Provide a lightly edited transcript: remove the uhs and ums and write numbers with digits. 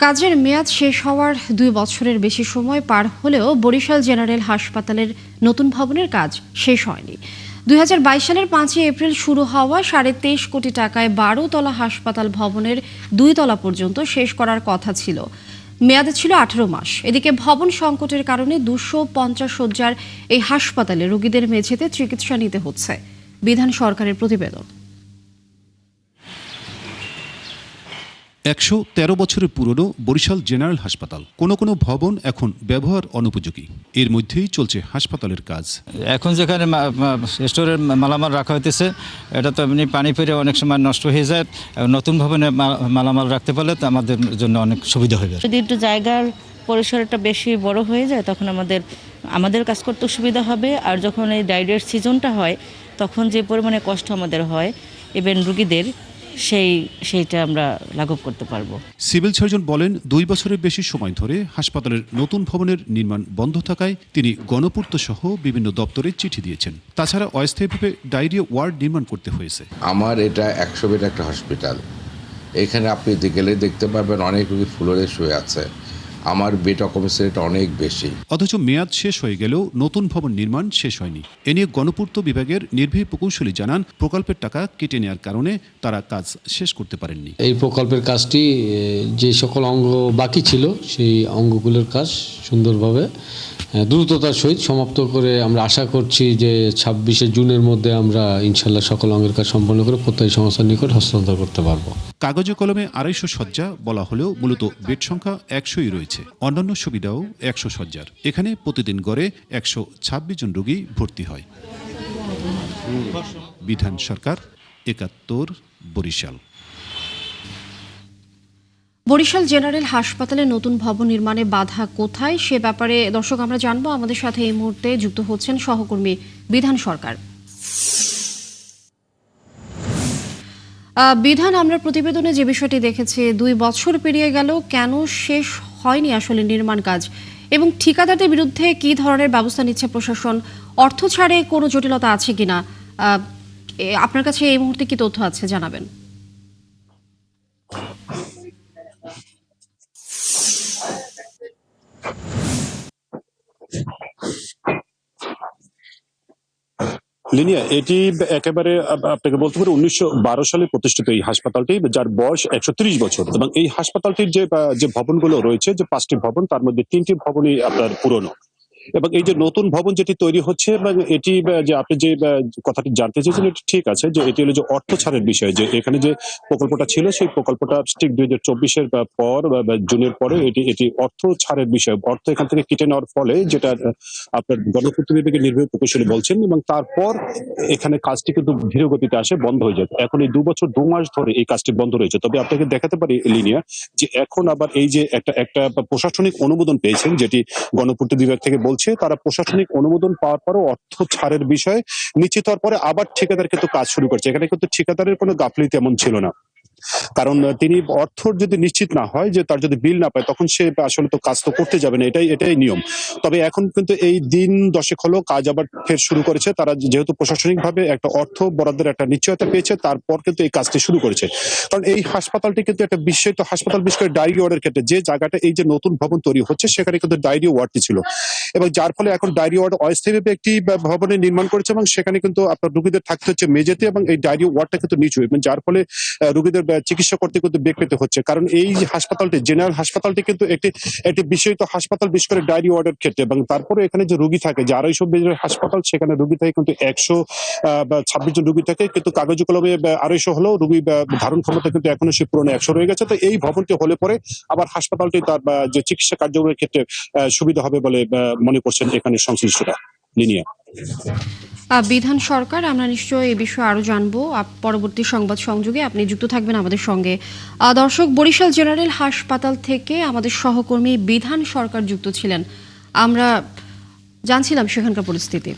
কাজের মেয়াদ শেষ হওয়ার ২ বছরের বেশি সময় পার হলেও বরিশাল জেনারেল হাসপাতালের নতুন ভবনের কাজ শেষ হয়নি। ২০২২ সালের ৫ই এপ্রিল শুরু হওয়া ২.৫ কোটি টাকায় ১২ তলা হাসপাতাল ভবনের ২ তলা পর্যন্ত শেষ করার কথা ছিল। মেয়াদ ছিল ১৮ মাস। এদিকে ভবন সংকটের কারণে ২৫০ শয্যার এই হাসপাতালে রোগীদের মেঝেতে চিকিৎসা নিতে হচ্ছে। বিধান সরকারের প্রতিবেদন। ১১৩ বছরের পুরনো বরিশাল জেনারেল হাসপাতাল কোনো ভবন এখন ব্যবহার অনুপযোগী। এর মধ্যেই চলছে হাসপাতালের কাজ। এখন যেখানে স্টোরের মালামাল রাখা হইতেছে এটা তো এমনি পানি পেরে অনেক সময় নষ্ট হয়ে যায়। নতুন ভবনে মালামাল রাখতে পারলে তো আমাদের জন্য অনেক সুবিধা হবে। যদি একটু জায়গার পরিসরটা বেশি বড় হয়ে যায় তখন আমাদের কাজ করতে সুবিধা হবে। আর যখন এই ডায়রিয়ার সিজনটা হয় তখন যে পরিমাণে কষ্ট আমাদের হয় ইভেন রোগীদের সেইটা আমরা লাঘব করতে পারবো। সিভিল সার্জন বলেন ২ বছরের বেশি সময় ধরে হাসপাতালের নতুন ভবনের নির্মাণ বন্ধ থাকায় তিনি গণপূর্ত সহ বিভিন্ন দপ্তরে চিঠি দিয়েছেন। তাছাড়া অস্থায়ীভাবে ডায়রিয়া ওয়ার্ড নির্মাণ করতে হয়েছে। আমার এটা ১০০ বেড একটা হসপিটাল। এখানে আপনি গেলে দেখতে পাবেন অনেক রোগী ফ্লোরে শুয়ে আছে। আমার বেড অকুপেন্সি রেট অনেক বেশি। অথচ মেয়াদ শেষ হয়ে গেলেও নতুন ভবন নির্মাণ শেষ হয়নি। এ নিয়ে গণপূর্ত বিভাগের নির্বাহী প্রকৌশলী জানান, প্রকল্পের টাকা কেটে নেওয়ার কারণে তারা কাজ শেষ করতে পারেননি। এই প্রকল্পের কাজটি যে সকল অঙ্গ বাকি ছিল সেই অঙ্গগুলোর কাজ সুন্দরভাবে দ্রুততার সহিত সমাপ্ত করে আমরা আশা করছি যে ২৬শে জুনের মধ্যে আমরা ইনশাল্লাহ সকল অঙ্গের কাজ সম্পন্ন করে প্রত্যেক সংস্থার নিকট হস্তান্তর করতে পারবো। কাগজে কলমে ২৫০ শয্যা বলা হলেও মূলত বেড সংখ্যা ১০০ই রয়েছে। অন্যান্য সুবিধাও ১০০ শয্যার। এখানে প্রতিদিন গড়ে ১২৬ জন রোগী ভর্তি হয়। বিধান সরকার, ৭১, বরিশাল। বরিশাল জেনারেল হাসপাতালে নতুন ভবন নির্মাণে বাধা কোথায় সে ব্যাপারে দর্শক আমরা জানবো। আমাদের সাথে এই মুহূর্তে যুক্ত হচ্ছেন সহকর্মী বিধান সরকার। বিধান, আমরা প্রতিবেদনে যে বিষয়টি দেখেছি ২ বছর পেরিয়ে গেল, কেন শেষ হয়নি আসলে নির্মাণ কাজ এবং ঠিকাদারদের বিরুদ্ধে কি ধরনের ব্যবস্থা নিচ্ছে প্রশাসন? অর্থ ছাড়ে কোনো জটিলতা আছে কিনা আপনার কাছে এই মুহূর্তে কি তথ্য আছে জানাবেন। লিনিয়া, এটি একেবারে আপনাকে বলতে পারি ১৯১২ সালে প্রতিষ্ঠিত এই হাসপাতালটি, যার বয়স ১৩০ বছর। এবং এই হাসপাতালটির যে ভবনগুলো রয়েছে, যে ৫টি ভবন, তার মধ্যে ৩টি ভবনই আপনার পুরনো। এবং এই যে নতুন ভবন যেটি তৈরি হচ্ছে, এবং এটি যে আপনি যে কথাটি জানতে চেয়েছেন এটি ঠিক আছে, যে এটি হলো যে অর্থ ছাড়ের বিষয়। যে এখানে যে প্রকল্পটা ছিল সেই প্রকল্পটা ঠিক ২০২৪-এর পর জুনের পরে এটি অর্থ ছাড়ের বিষয়। অর্থ এখান থেকে কেটে নেওয়ার ফলে, যেটা আপনার গণপূর্ত বিভাগের নির্বাহী প্রকৌশলী বলছেন, এবং তারপর এখানে কাজটি কিন্তু ধীর গতিতে আসে, বন্ধ হয়ে যায়। এখন এই ২ বছর ২ মাস ধরে এই কাজটি বন্ধ রয়েছে। তবে আপনাকে দেখাতে পারি লিনিয়া, যে এখন আবার এই যে একটা প্রশাসনিক অনুমোদন পেয়েছেন, যেটি গণপূর্ত বিভাগ থেকে বলছে তারা প্রশাসনিক অনুমোদন পাওয়ার পরও অর্থ ছাড়ের বিষয় নিশ্চিত হওয়ার পরে আবার ঠিকাদার কিন্তু কাজ শুরু করছে। এখানে কিন্তু ঠিকাদারের কোনো গাফিলতি এমন ছিল না, কারণ তিনি অর্থ যদি নিশ্চিত না হয়, যে তার যদি বিল না পায়, তখন সে আসলে তো কাজ তো করতে যাবে না, এটাই নিয়ম। তবে এখন কিন্তু এই দিন ১০ হলো কাজ আবার ফের শুরু করেছে। তারা যেহেতু প্রশাসনিকভাবে একটা অর্থ বরাদ্দের একটা নিশ্চয়তা পেয়েছে, তারপর কিন্তু এই কাজটি শুরু করেছে। কারণ এই হাসপাতালটি কিন্তু একটা বিশেষিত হাসপাতাল, বিশেষ করে ডায়রিয়া ওয়ার্ডের ক্ষেত্রে। যে জায়গাটা এই যে নতুন ভবন তৈরি হচ্ছে সেখানে কিন্তু ডায়রিয়া ওয়ার্ডটি ছিল, এবং যার ফলে এখন ডায়রিয়া ওয়ার্ড অস্থায়ীভাবে একটি ভবনে নির্মাণ করেছে, এবং সেখানে কিন্তু আপনার রোগীদের থাকতে হচ্ছে মেঝেতে, এবং এই ডায়রিয়া ওয়ার্ডটা কিন্তু নিচু, এবং যার ফলে রোগীদের চিকিৎসা করতে কিন্তু বেগ পেতে হচ্ছে। কারণ এই হাসপাতালটি, জেনারেল হাসপাতালটি কিন্তু একটি বিশেষিত হাসপাতাল, বিশেষ করে ডায়রিয়া ওয়ার্ডের ক্ষেত্রে। এবং তারপরে এখানে যে রোগী থাকে, যে ২৫০ বেডের হাসপাতাল, সেখানে রোগী থাকে কিন্তু ১২৬ জন রোগী থাকে, কিন্তু কাগজে কলমে ২৫০ হলেও রোগী ধারণ ক্ষমতা কিন্তু এখনো সে পুরনো ১০০ রয়ে গেছে। তো এই ভবনটি হলে পরে আবার হাসপাতালটি তার যে চিকিৎসা কার্যক্রমের ক্ষেত্রে সুবিধা হবে বলে মনে করছেন এখানে সংশ্লিষ্টরা। লিনিয়া। বিধান সরকার, আমরা নিশ্চয়ই এই বিষয়ে আরো জানবো পরবর্তী সংবাদ সংযোগে। আপনি যুক্ত থাকবেন আমাদের সঙ্গে। দর্শক, বরিশাল জেনারেল হাসপাতাল থেকে আমাদের সহকর্মী বিধান সরকার যুক্ত ছিলেন। আমরা জানছিলাম সেখানকার পরিস্থিতি।